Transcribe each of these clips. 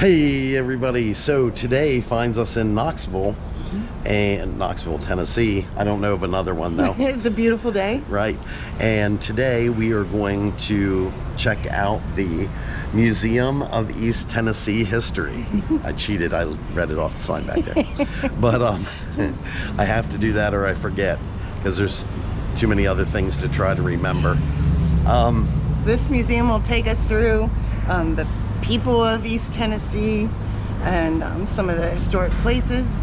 Hey everybody, so today finds us in Knoxville, and Knoxville, Tennessee. I don't know of another one though. It's a beautiful day. Right, and today we are going to check out the Museum of East Tennessee History. I cheated, I read it off the sign back there. But I have to do that or I forget, because there's too many other things to try to remember. This museum will take us through the people of East Tennessee and some of the historic places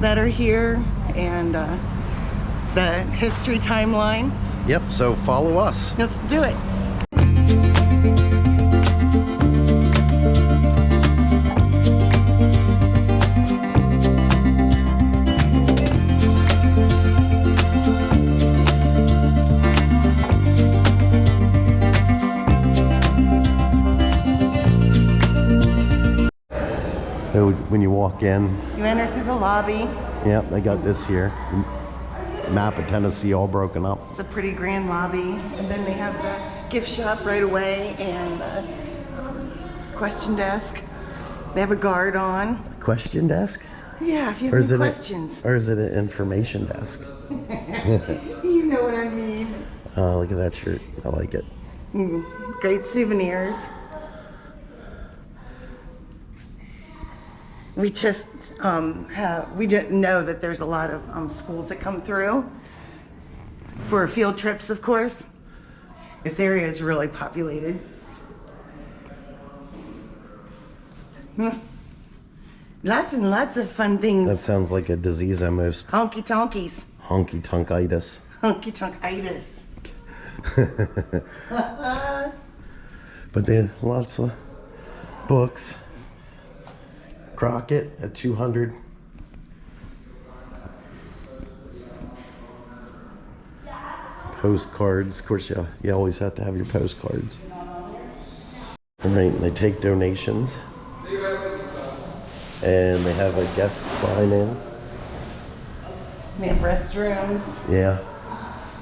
that are here and the history timeline. Yep, so follow us. Let's do it. So when you walk in, You enter through the lobby. yep, they got this here. Map of Tennessee all broken up. It's a pretty grand lobby. And then they have the gift shop right away and question desk. They have a guard on. Question desk? Yeah, if you have Or is any it questions. or is it an information desk? You know what I mean. Look at that shirt. I like it. Great souvenirs. We just we didn't know that there's a lot of schools that come through for field trips, of course. This area is really populated. Lots and lots of fun things. That sounds like a disease almost. Honky tonkies. Honky tonkitis. Honky tonkitis. But they have lots of books. Crockett at 200. Postcards. Of course, you always have to have your postcards. All right, and they take donations. And they have a guest sign in. They have restrooms Yeah.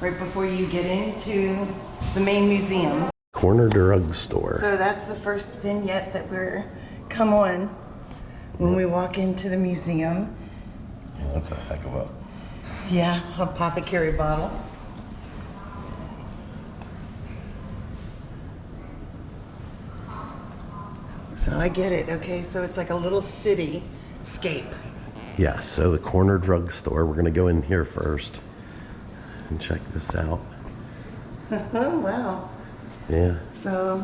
right before you get into the main museum. Corner drug store. So that's the first vignette that we're come on when we walk into the museum. Yeah, that's a heck of a... Yeah, apothecary bottle. So I get it. Okay, so it's like a little cityscape. Yeah, so the corner drug store. We're gonna go in here first and check this out. Oh wow. Yeah. So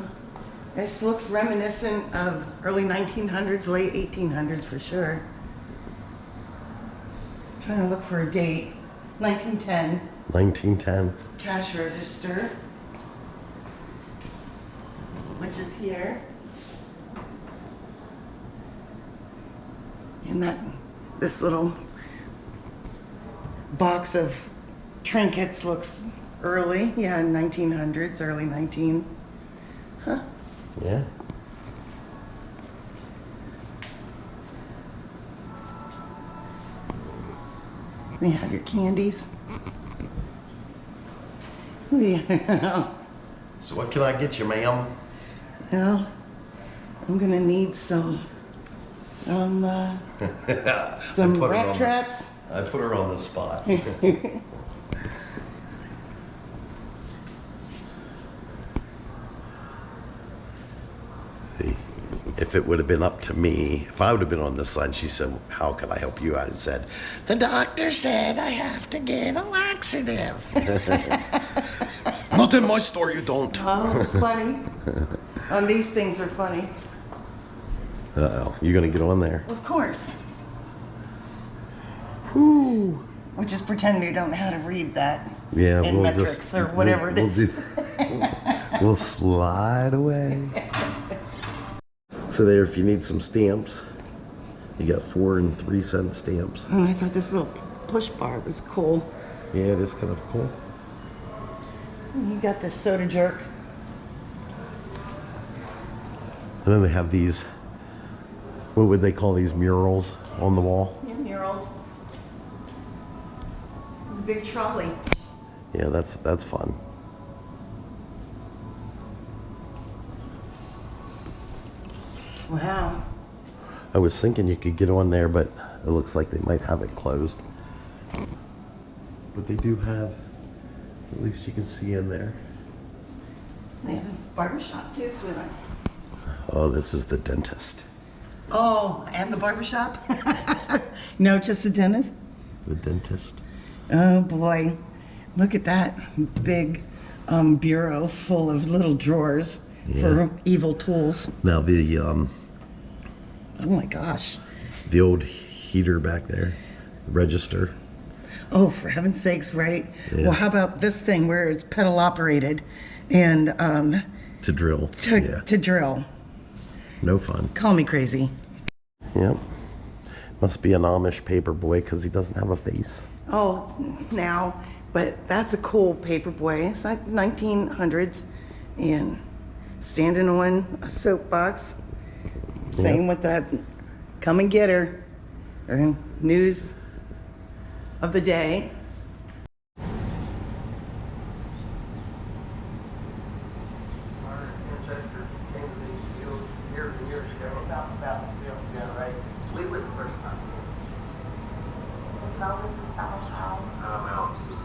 this looks reminiscent of early 1900s, late 1800s for sure. Trying to look for a date. 1910. 1910. Cash register, which is here. And this little box of trinkets looks early. Yeah, 1900s, early 19. Huh. Yeah. You have your candies. Oh, yeah. So what can I get you, ma'am? Well, I'm gonna need some I put her rat on traps. I put her on the spot. See, if it would have been up to me, if I would have been on this side, she said, how can I help you out? And said, the doctor said I have to give a laxative. Not in my store, you don't. Oh, funny. These things are funny. Uh-oh, you gonna get on there? Of course. Whoo. Or just pretend you don't know how to read that. Yeah, in we'll metrics just, or whatever it is. We'll slide away. So there, if you need some stamps, you got 4 and 3 cent stamps. And I thought this little push bar was cool. Yeah, it is kind of cool. You got this soda jerk. And then they have these, what would they call these, murals on the wall? Yeah, murals. The big trolley. Yeah, that's fun. Wow. I was thinking you could get on there, but it looks like they might have it closed. But they do have, at least you can see in there. They have a barbershop too, sweetheart. Oh, this is the dentist. Oh, and the barbershop? No, just the dentist? The dentist. Oh boy, look at that big bureau full of little drawers for evil tools. Now the Oh my gosh. the old heater back there, register. Oh, for heaven's sakes, right? Yeah. Well, how about this thing where it's pedal operated and To drill. to drill? No fun. Call me crazy. Yep. Must be an Amish paper boy because he doesn't have a face. Oh, now, but that's a cool paperboy. It's like 1900s and standing on a soapbox. Same with that come and get her or news of the day. Our ancestors came to these fields years and years ago. About the field generation. We were the first time. It smells like the summertime. Mountains,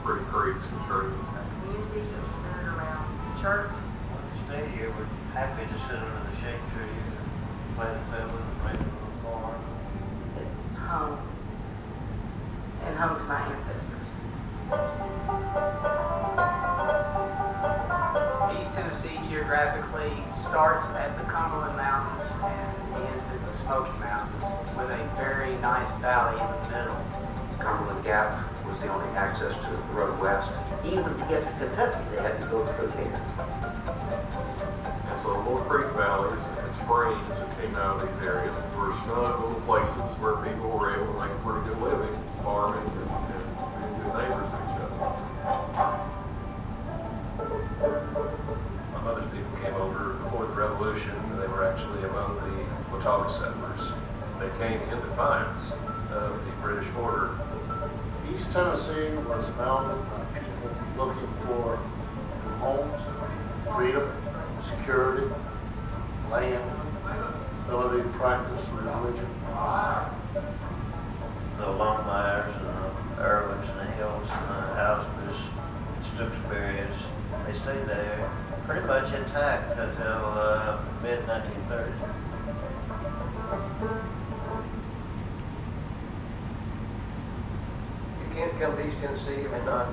pretty creeks and streams. A community that was centered around church. When we stayed here, we're happy to sit under the shade trees and play the fiddle and play the little farm. It's home. And home to my ancestors. East Tennessee geographically starts at the Cumberland Mountains and ends at the Smoky Mountains with a very nice valley in the middle. Cumberland Gap was the only access to the road west. Even to get to Kentucky, they had to go through here. And so little creek valleys and springs that came out of these areas were snug little places where people were able to make a pretty good living, farming and being good neighbors to each other. My mother's people came over before the Revolution. They were actually among the Watauga settlers. They came in defiance of the British order. East Tennessee was founded by people looking for homes, freedom, security, land, ability to practice religion. The Longmires and the Irwins and the Hills and the Houses, Stooksbury's, they stayed there pretty much intact until mid-1930s. You can't come to East Tennessee and not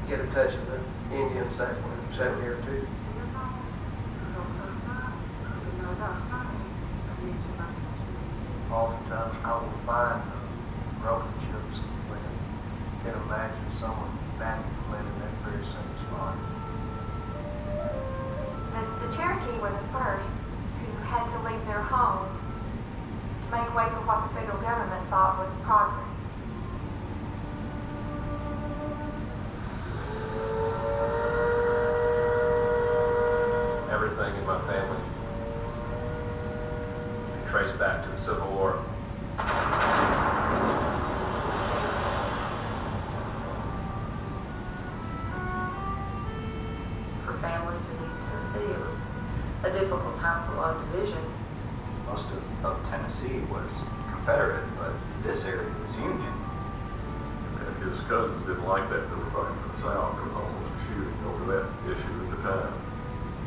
get a touch of the Indians that were settled here too. Oftentimes I will find broken chips when you can imagine someone back living in that very same spot. The Cherokee were the first who had to leave their homes to make way for what the federal government thought was progress. Everything in my family can trace back to the Civil War. For families in East Tennessee, it was a difficult time for a lot of division. Most of Tennessee was Confederate, but this area was Union. And his cousins didn't like that. They were fighting for the South. There was almost a shooting over that issue at the time.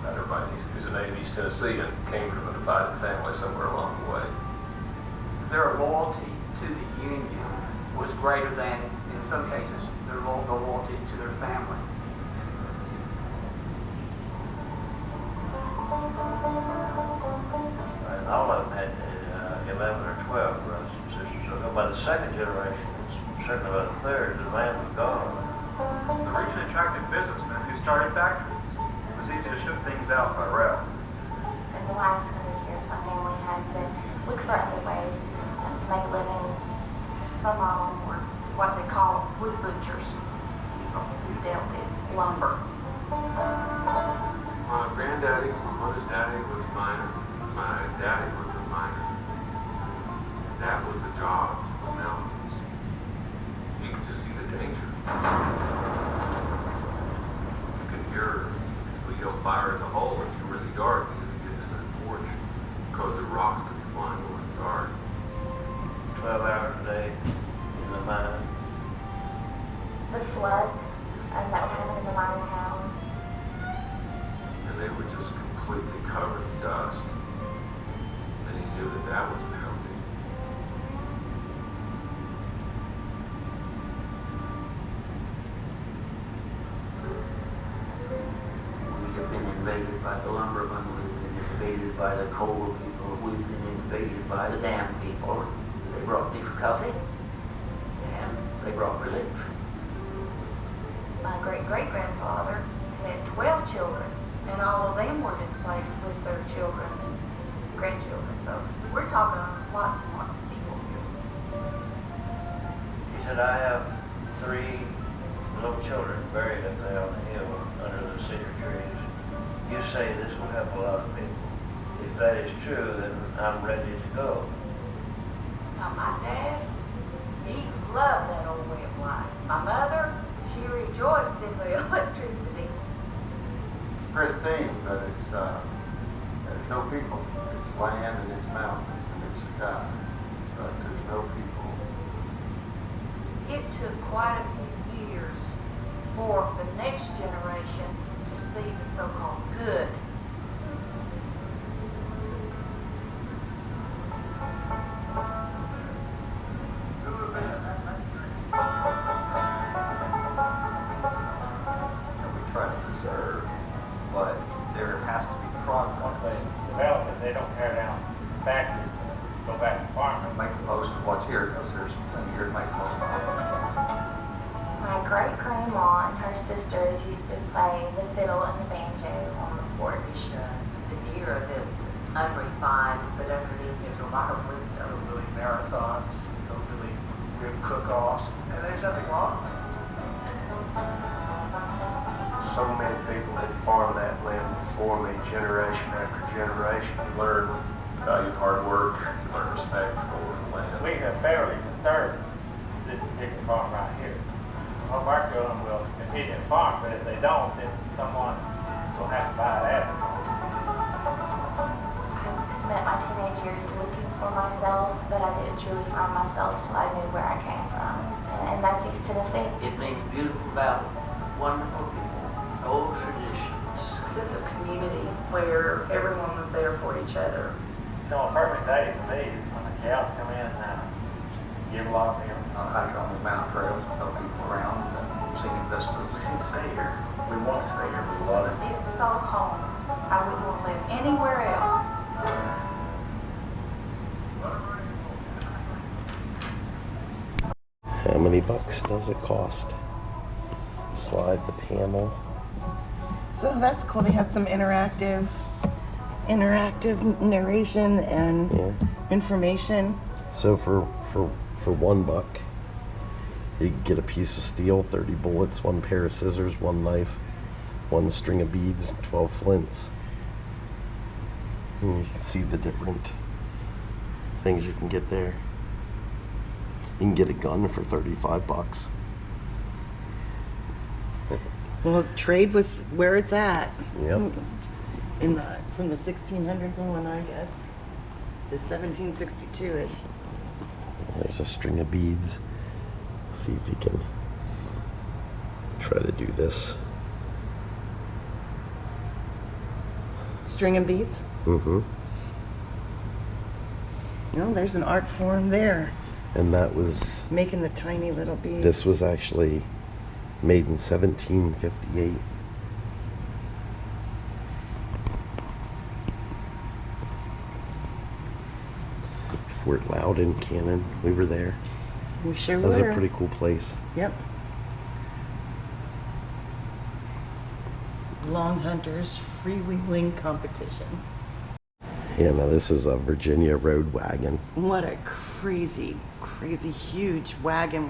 Not everybody who's a native East Tennessean came from a divided family somewhere along the way. Their loyalty to the Union was greater than, in some cases, their loyalties to their family. And all of them had 11 or 12 brothers and sisters. So by the second generation, certainly by the third, the man was gone. The region attracted businessmen who started factories. It was easy to ship things out by rail. In the last 100 years, my family had to look for other ways to make a living. Some of them were what they call wood butchers, who dealt in lumber. My granddaddy, my mother's daddy was a miner. My daddy was a miner. That was the job to the mountains. You could just see the danger. You could hear people yell fire in the hole if you were in the yard. You could get in the porch because the rocks could be flying over the yard. floods that were happening in the mining towns. And they were just completely covered in dust. And he knew that that was pounding. We have been invaded by the lumbermen, we've been invaded by the coal people, we've been invaded by the dam people. They brought difficulty, and they brought relief. My great-great-grandfather had 12 children, and all of them were displaced with their children and grandchildren. So we're talking lots and lots of people here. He said, I have 3 little children buried up there on the hill under the cedar trees. You say this will help a lot of people. If that is true, then I'm ready to go. Now, my dad, he loved that old way of life. My mother, she rejoiced in the electricity. Pristine, but there's no people. It's land and it's mountains and it's sky, but there's no people. It took quite a few years for the next generation to see the so-called good. And we try to preserve, but there has to be progress. Once they develop it, they don't tear down factories, go back to farming. Make the most of what's here, because there's plenty here to make the most of. My great-grandma and her sisters used to play the fiddle and the banjo on the porch. The era that's unrefined, but underneath there's a lot of wisdom. Really marathons, really rib cook-offs, and there's nothing wrong with it. So many people that farmed that land before me, generation after generation. You learn the value of hard work, you learn respect for the land. We have fairly conserved this particular farm right here. Hope our children will continue to farm, but if they don't, then someone will have to buy it after. I spent my teenage years looking for myself, but I didn't truly find myself till I knew where I came from, and that's East Tennessee. It makes beautiful valley, wonderful people, old traditions. Sense of community where everyone was there for each other. You know, a perfect day for me is when the cows come in and give a lot of milk. Hike on the mountain trails, know people around, seeing vistas. We seem to stay here. We want to stay here. We love it. It's so home. I wouldn't want to live anywhere else. How many bucks does it cost? Slide the panel. So that's cool. They have some interactive narration and Yeah. information. So for $1, you can get a piece of steel, 30 bullets, 1 pair of scissors, 1 knife, 1 string of beads, 12 flints. And you can see the different things you can get there. You can get a gun for $35. Well, trade was where it's at. Yep. From the 1600s on, I guess. The 1762-ish. There's a string of beads. See if you can try to do this. String of beads? Mm-hmm. No, there's an art form there. And that was, Making the tiny little beads. this was actually made in 1758. Fort Loudon Cannon, we were there. We sure That was were. a pretty cool place. Yep. Long Hunters freewheeling competition. Yeah, now this is a Virginia road wagon. What a crazy, crazy huge wagon.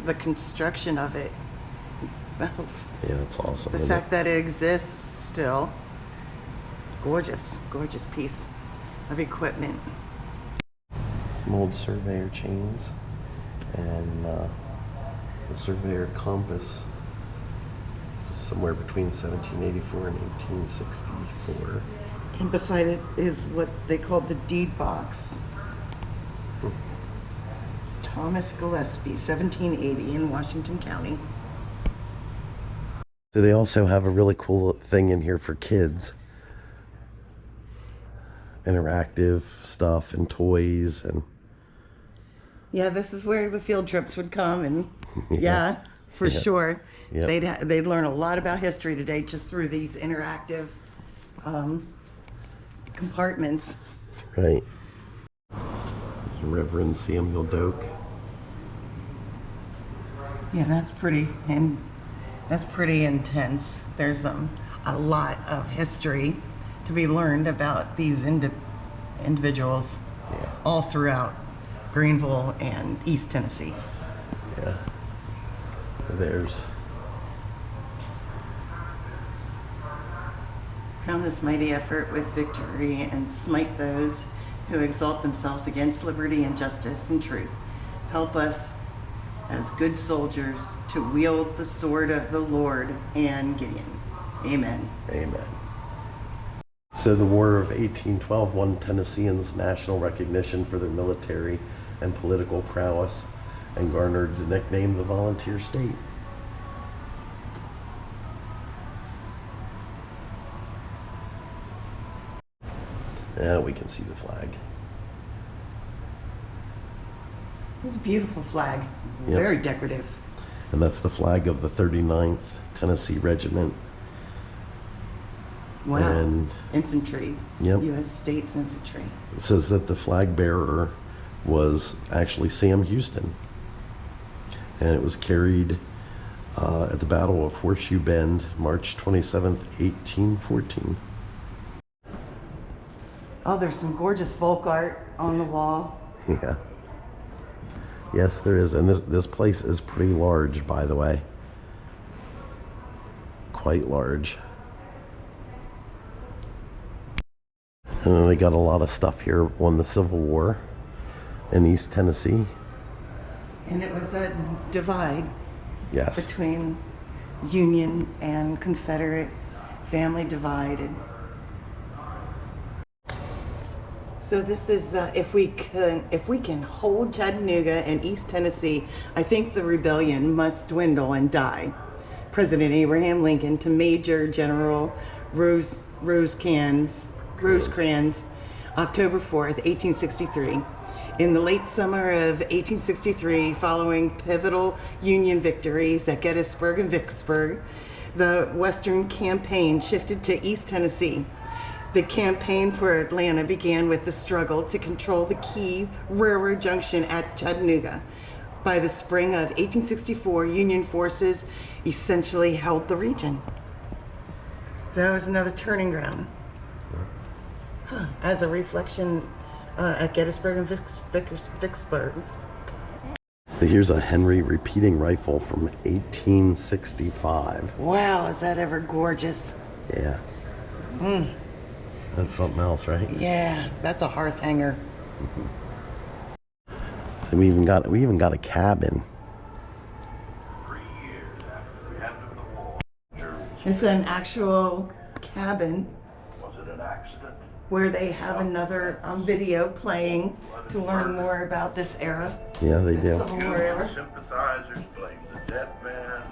The construction of it. Yeah, it's awesome. The isn't fact that it exists still. Gorgeous, gorgeous piece of equipment. Some old surveyor chains and the surveyor compass, somewhere between 1784 and 1864. And beside it is what they called the deed box. Thomas Gillespie, 1780 in Washington County. They also have a really cool thing in here for kids. Interactive stuff and toys and Yeah, this is where the field trips would come, and Yeah. yeah, for Yeah. sure. Yep. They'd learn a lot about history today just through these interactive compartments. right. Reverend Samuel Doak. Yeah, that's pretty intense. There's a lot of history to be learned about these individuals all throughout Greenville and East Tennessee. Yeah. There's Crown this mighty effort with victory and smite those who exalt themselves against liberty and justice and truth. Help us as good soldiers to wield the sword of the Lord and Gideon. Amen. Amen. So the War of 1812 won Tennesseans national recognition for their military and political prowess and garnered the nickname the Volunteer State. Now we can see the flag. It's a beautiful flag. Yep. Very decorative. And that's the flag of the 39th Tennessee Regiment. Wow. And infantry. Yep. U.S. States Infantry. it says that the flag bearer was actually Sam Houston. And it was carried at the Battle of Horseshoe Bend, March 27th, 1814. Oh, there's some gorgeous folk art on the wall. Yeah. Yes, there is. And this place is pretty large, by the way. Quite large. And then they got a lot of stuff here on the Civil War in East Tennessee. And it was a divide Yes. between Union and Confederate, family divided. So this is if we can hold Chattanooga and East Tennessee, I think the rebellion must dwindle and die. President Abraham Lincoln to Major General Rosecrans, October 4th, 1863. In the late summer of 1863, following pivotal Union victories at Gettysburg and Vicksburg, the Western campaign shifted to East Tennessee. The campaign for Atlanta began with the struggle to control the key railroad junction at Chattanooga. By the spring of 1864, Union forces essentially held the region. That was another turning ground. As a reflection at Gettysburg and Vicksburg. Here's a Henry repeating rifle from 1865. Wow, is that ever gorgeous? Yeah. That's something else, right? Yeah, that's a hearth hanger. And we even got a cabin. 3 years after the end of the war, It's an actual cabin was it an accident? where they have another video playing to learn more about this era. Yeah, they The do. Civil War era. Sympathizers blamed the dead man.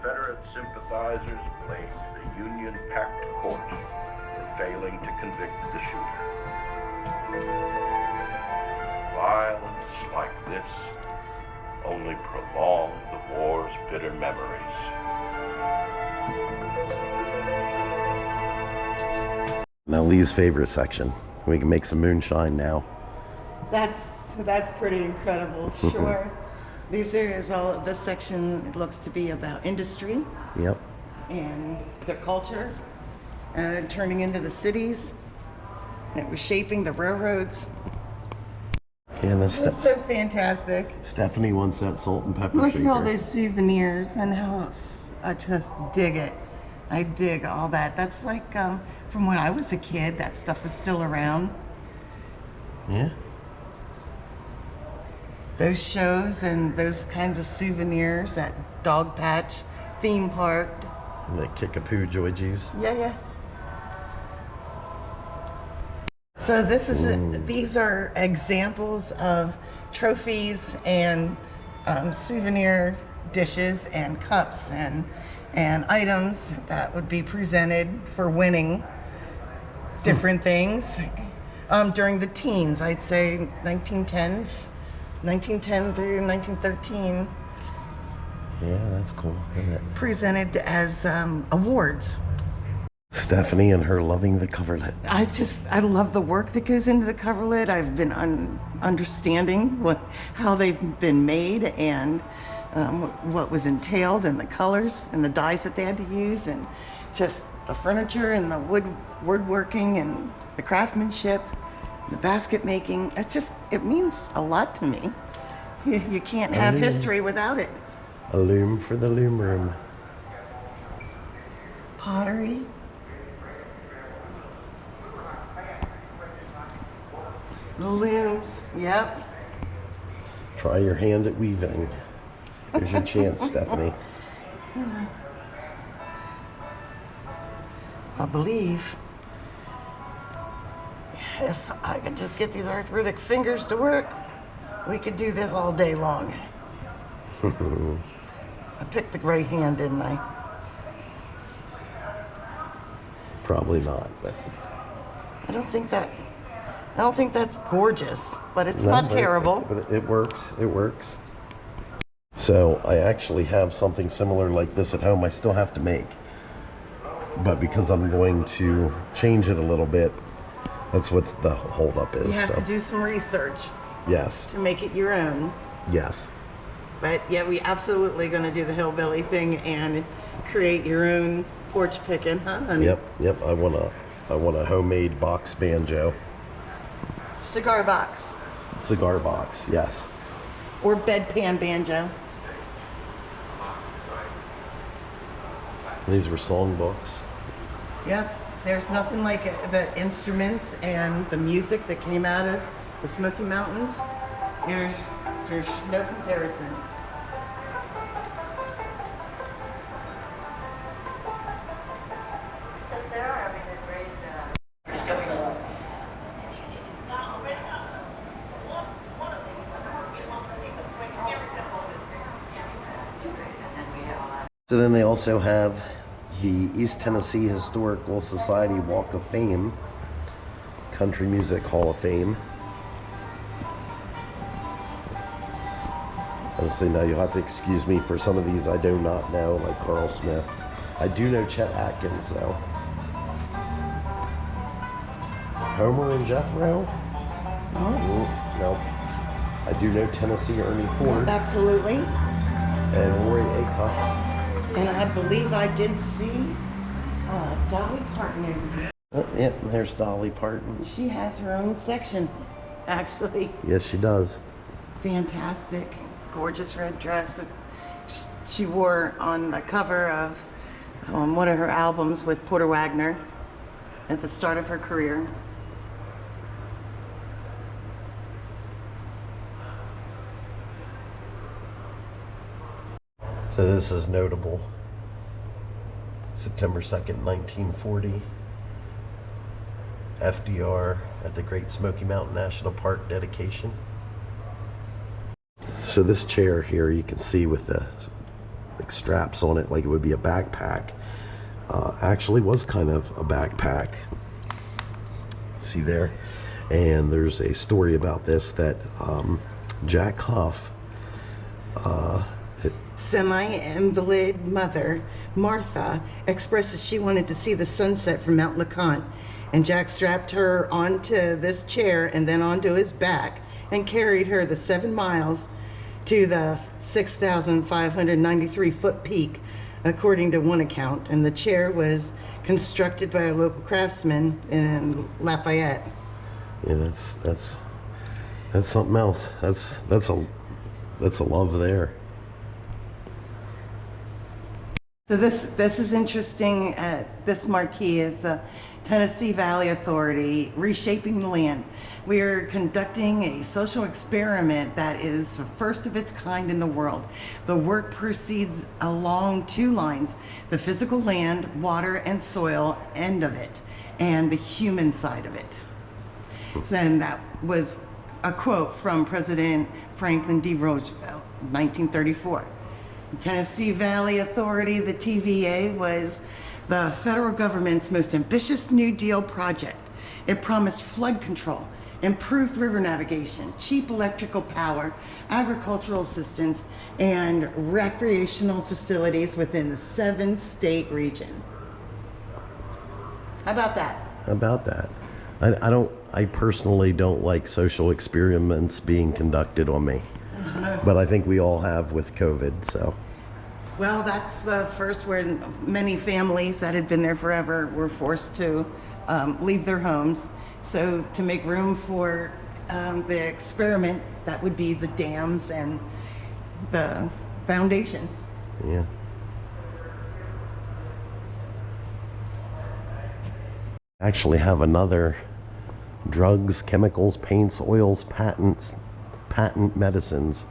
Confederate sympathizers blamed the Union-packed court for failing to convict the shooter. Violence like this only prolonged the war's bitter memories. Now Lee's favorite section. We can make some moonshine now. That's pretty incredible. Sure. This section looks to be about industry Yep. and their culture and turning into the cities. It was shaping the railroads. And It's so fantastic. Stephanie wants that salt and pepper Look shaker. at all those souvenirs and how I just dig it. I dig all that. That's like from when I was a kid, that stuff was still around. Yeah. Those shows and those kinds of souvenirs at Dog Patch, theme park. And the Kickapoo Joy Juice. Yeah. So these are examples of trophies and souvenir dishes and cups and and items that would be presented for winning different things during the teens. I'd say 1910s, 1910 through 1913. Yeah, that's cool, isn't it? Presented as awards. Stephanie and her loving the coverlet. I love the work that goes into the coverlet. I've been understanding how they've been made and what was entailed and the colors and the dyes that they had to use and just the furniture and the woodworking and the craftsmanship, the basket making. It means a lot to me. You can't have history without it. A loom for the loom room. Pottery. The looms, yep. Try your hand at weaving. Here's your chance, Stephanie. I believe if I could just get these arthritic fingers to work, we could do this all day long. I picked the right hand, didn't I? Probably not, but I don't think that's gorgeous, but it's not terrible. But it works. It works. So I actually have something similar like this at home. I still have to make, but because I'm going to change it a little bit, that's what the holdup is. You have to do some research. Yes. To make it your own. Yes. But yeah, we absolutely going to do the hillbilly thing and create your own porch picking, huh, honey? Yep. I want a homemade box banjo. Cigar box. Cigar box, yes. Or bedpan banjo. These were song books. Yep. There's nothing like it. The instruments and the music that came out of the Smoky Mountains. There's no comparison. So then they also have the East Tennessee Historical Society Walk of Fame, Country Music Hall of Fame. Let's see, now you'll have to excuse me for some of these I do not know, like Carl Smith. I do know Chet Atkins, though. Homer and Jethro? Oh. No. I do know Tennessee Ernie Ford. Absolutely. And Roy Acuff. And I believe I did see Dolly Parton over here. Yeah, there's Dolly Parton. She has her own section, actually. Yes, she does. Fantastic. Gorgeous red dress that she wore on the cover of one of her albums with Porter Wagner at the start of her career. So this is notable. September 2nd, 1940. FDR at the Great Smoky Mountain National Park dedication. So this chair here, you can see with the like straps on it, like it would be a backpack, actually was kind of a backpack. See there? And there's a story about this that Jack Huff, semi-invalid mother, Martha, expresses she wanted to see the sunset from Mount LeConte, and Jack strapped her onto this chair and then onto his back and carried her the 7 miles to the 6,593 foot peak, according to one account, and the chair was constructed by a local craftsman in Lafayette. Yeah, that's something else. That's a love there. So this is interesting. This marquee is the Tennessee Valley Authority, Reshaping the Land. We are conducting a social experiment that is the first of its kind in the world. The work proceeds along 2 lines, the physical land, water, and soil end of it, and the human side of it. And that was a quote from President Franklin D. Roosevelt, 1934. Tennessee Valley Authority, the TVA, was the federal government's most ambitious New Deal project. It promised flood control, improved river navigation, cheap electrical power, agricultural assistance, and recreational facilities within the 7-state region. How about that? How about that? I personally don't like social experiments being conducted on me, but I think we all have with COVID, so. Well, that's the first where many families that had been there forever were forced to leave their homes. So to make room for the experiment, that would be the dams and the foundation. Yeah. Actually have another drugs, chemicals, paints, oils, patent medicines.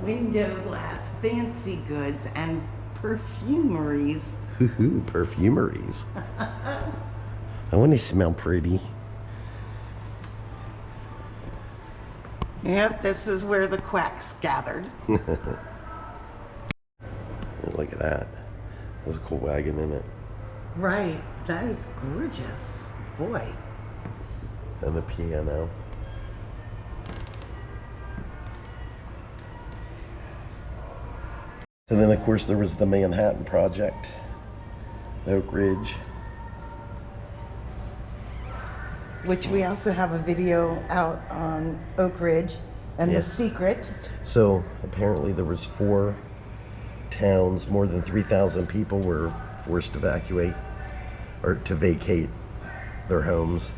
Window glass, fancy goods, and perfumeries. Hoo-hoo, perfumeries. I want to smell pretty. Yep, this is where the quacks gathered. Look at that. There's a cool wagon in it. Right, that is gorgeous. Boy. And the piano. And then, of course, there was the Manhattan Project, Oak Ridge. Which we also have a video out on Oak Ridge and Yes. The Secret. So apparently there was 4 towns, more than 3,000 people were forced to evacuate or to vacate their homes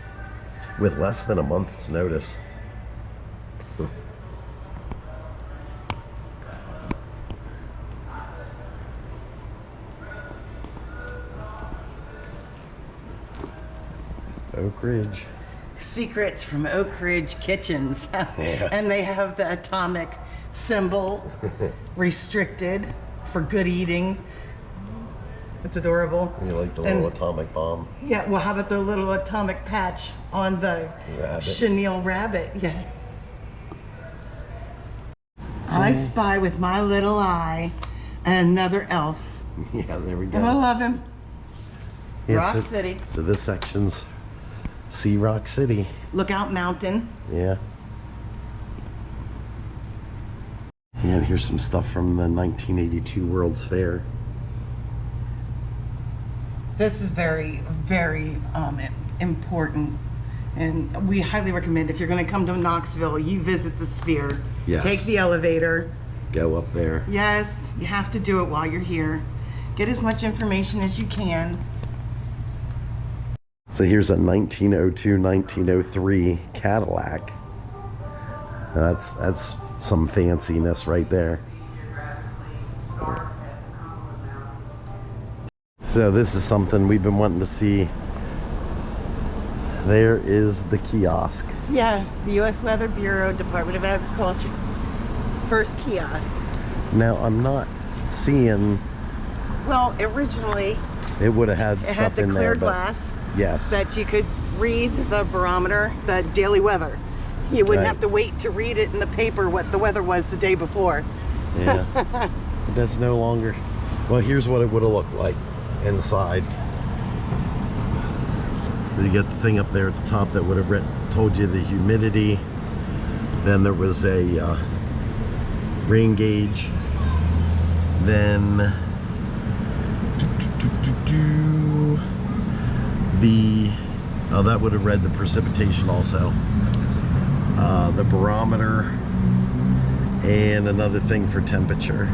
with less than a month's notice. Oak Ridge. Secrets from Oak Ridge Kitchens. And they have the atomic symbol, restricted for good eating. It's adorable. You like the little atomic bomb? Yeah, well, how about the little atomic patch on the Rabbit. chenille rabbit? Yeah. I spy with my little eye another elf. Yeah, there we go. And I love him. Yeah, Rock so, City. So this section's Sea Rock City. Lookout Mountain. Yeah. Yeah, and here's some stuff from the 1982 World's Fair. This is very, very important. And we highly recommend if you're going to come to Knoxville, you visit the Sphere. Yes. Take the elevator. Go up there. Yes, you have to do it while you're here. Get as much information as you can. So here's a 1902-1903 Cadillac. That's some fanciness right there. So this is something we've been wanting to see. There is the kiosk. Yeah, the U.S. Weather Bureau, Department of Agriculture, first kiosk. Now I'm not seeing. Well, originally It would have had it stuff had the in clear there, but glass yes. that you could read the barometer, the daily weather. You wouldn't Right. have to wait to read it in the paper what the weather was the day before. Yeah. But that's no longer. Well, here's what it would have looked like inside. You get the thing up there at the top that would have told you the humidity. Then there was a rain gauge. Then that would have read the precipitation also. The barometer and another thing for temperature.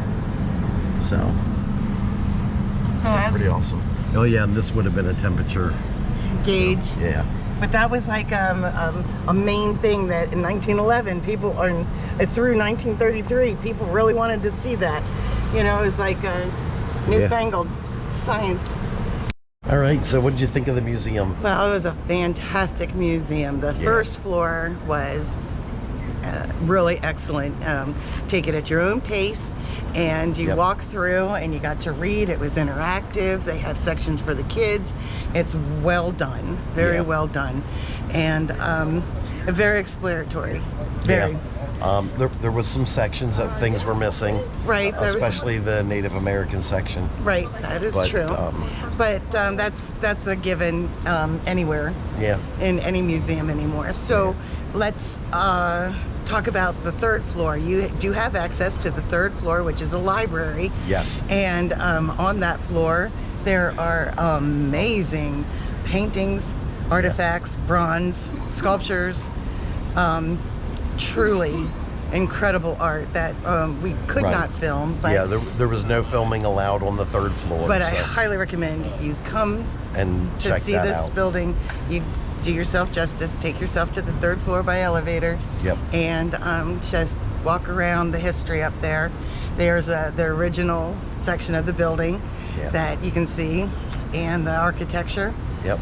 So as pretty awesome. Oh yeah, and this would have been a temperature gauge. Yeah. But that was like a main thing that in 1911 people, or through 1933, people really wanted to see that. You know, it was like a newfangled science. All right, so what did you think of the museum? Well, it was a fantastic museum. The first floor was really excellent. Take it at your own pace, and you walk through and you got to read. It was interactive. They have sections for the kids. It's well done, very well done. And very exploratory. Very. Yeah. There was some sections that things were missing. Right. Especially the Native American section. Right. That is true. But that's a given anywhere. Yeah. In any museum anymore. So let's talk about the third floor. You do have access to the third floor, which is a library. Yes. And on that floor, there are amazing paintings, artifacts, bronze, sculptures, truly incredible art that we could not film. But yeah, there was no filming allowed on the third floor. But I highly recommend you come and to check see that this out. building. You do yourself justice. Take yourself to the third floor by elevator. Yep. And just walk around the history up there. There's the original section of the building that you can see, and the architecture. Yep.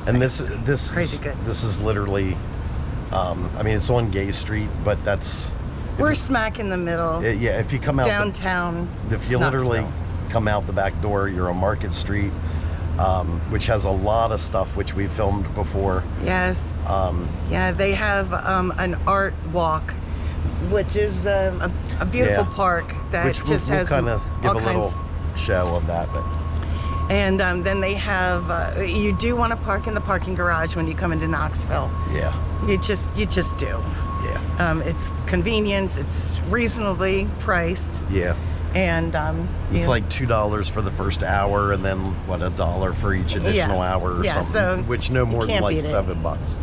And this crazy good. This is literally, I mean, it's on Gay Street, but we're smack in the middle. Yeah, if you come out downtown, if you literally come out the back door, you're on Market Street, which has a lot of stuff which we filmed before. Yes. Yeah, they have an art walk, which is a beautiful park that which just we'll has kind of give all a little kinds. show of that, but. And then they have, you do want to park in the parking garage when you come into Knoxville. Yeah. You just do. Yeah. It's convenience. It's reasonably priced. Yeah. And it's like $2 for the first hour, and then what, $1 for each additional hour or something, so which no more than like $7.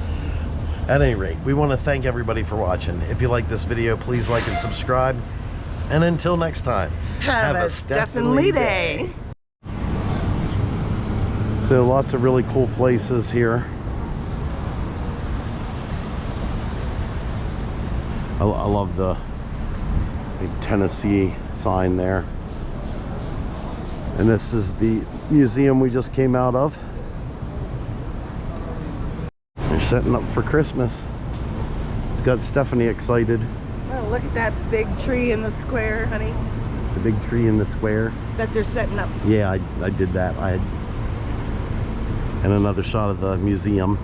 At any rate, we want to thank everybody for watching. If you like this video, please like and subscribe. And until next time, have a Steph-N-Lee day. So lots of really cool places here. I love the Tennessee sign there. And this is the museum we just came out of. They're setting up for Christmas. It's got Stephanie excited. Oh, look at that big tree in the square, honey. The big tree in the square. That they're setting up. Yeah, I did that. And another shot of the museum.